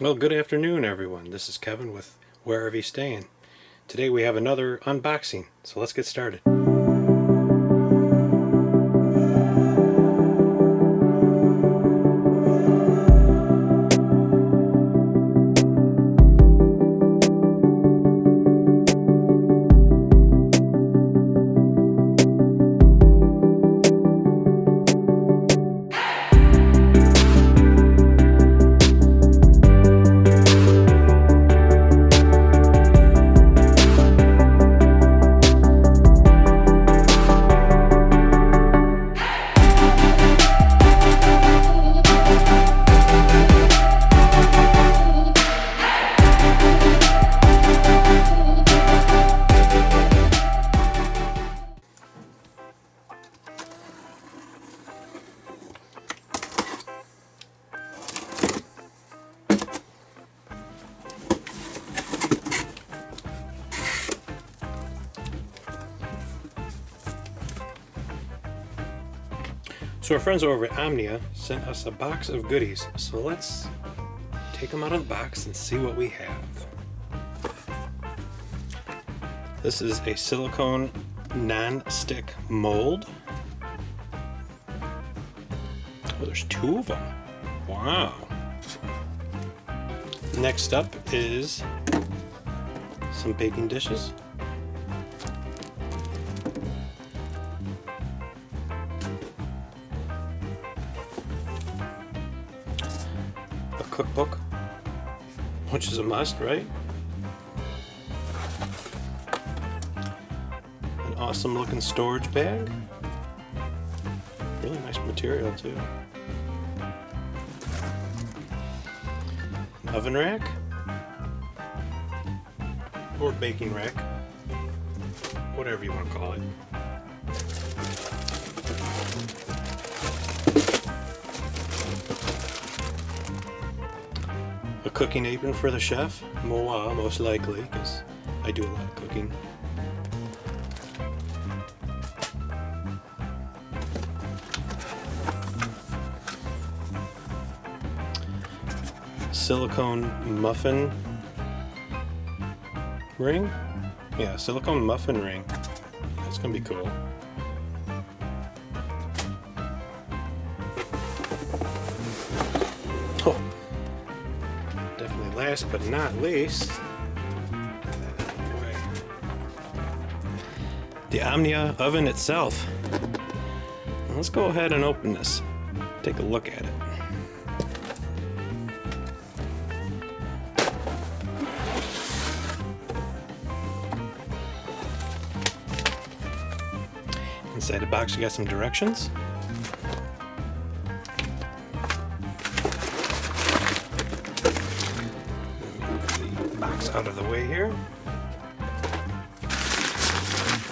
Well, good afternoon, everyone. This is Kevin with Wherever You're Staying. Today we have another unboxing, so let's get started. So our friends over at Omnia sent us a box of goodies, so let's take them out of the box and see what we have. This is a silicone non-stick mold. Oh, there's two of them. Wow. Next up is some baking dishes. Cookbook, which is a must, right? An awesome looking storage bag. Really nice material too. An oven rack or baking rack, whatever you want to call it. A cooking apron for the chef, most likely, because I do a lot of cooking. Silicone muffin ring? Yeah, silicone muffin ring. That's gonna be cool. Last but not least, the Omnia oven itself. Let's go ahead and open this. Take a look at it. Inside the box you got some directions. Out of the way here.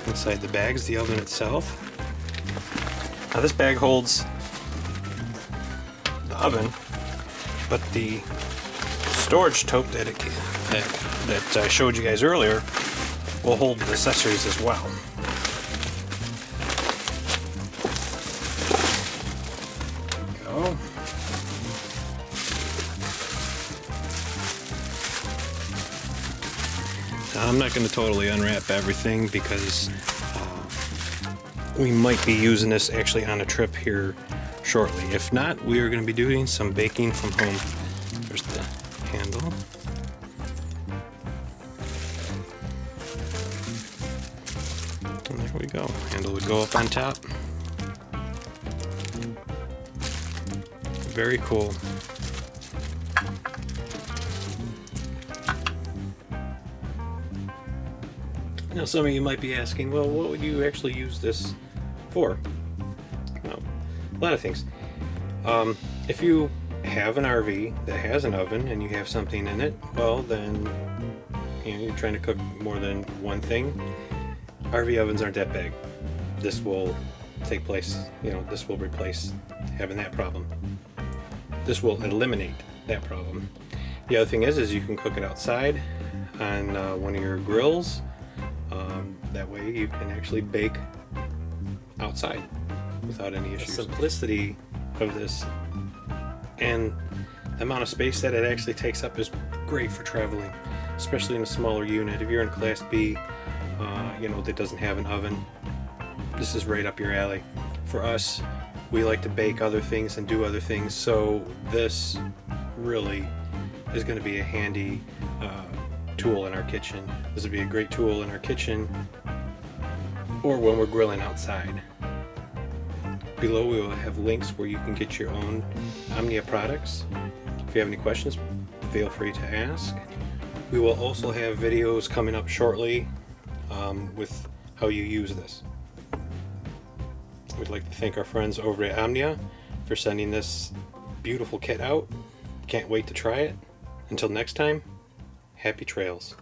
Inside the bag's the oven itself. Now this bag holds the oven, but the storage tote that I showed you guys earlier will hold the accessories as well. There we go. I'm not going to totally unwrap everything because we might be using this actually on a trip here shortly. If not, we are going to be doing some baking from home. There's the handle. And there we go. Handle would go up on top. Very cool. Now some of you might be asking, well, what would you actually use this for? Well, a lot of things. If you have an RV that has an oven and you have something in it, well then you're trying to cook more than one thing. RV ovens aren't that big. This will take place, this will replace having that problem. This will eliminate that problem. The other thing is you can cook it outside on one of your grills. That way you can actually bake outside without any issues. The simplicity of this and the amount of space that it actually takes up is great for traveling, especially in a smaller unit. If you're in Class B, that doesn't have an oven, this is right up your alley. For us, we like to bake other things and do other things, so this really is going to be a handy tool in our kitchen. This would be a great tool in our kitchen or when we're grilling outside. Below we will have links where you can get your own Omnia products. If you have any questions, feel free to ask. We will also have videos coming up shortly with how you use this. We'd like to thank our friends over at Omnia for sending this beautiful kit out. Can't wait to try it. Until next time, happy trails.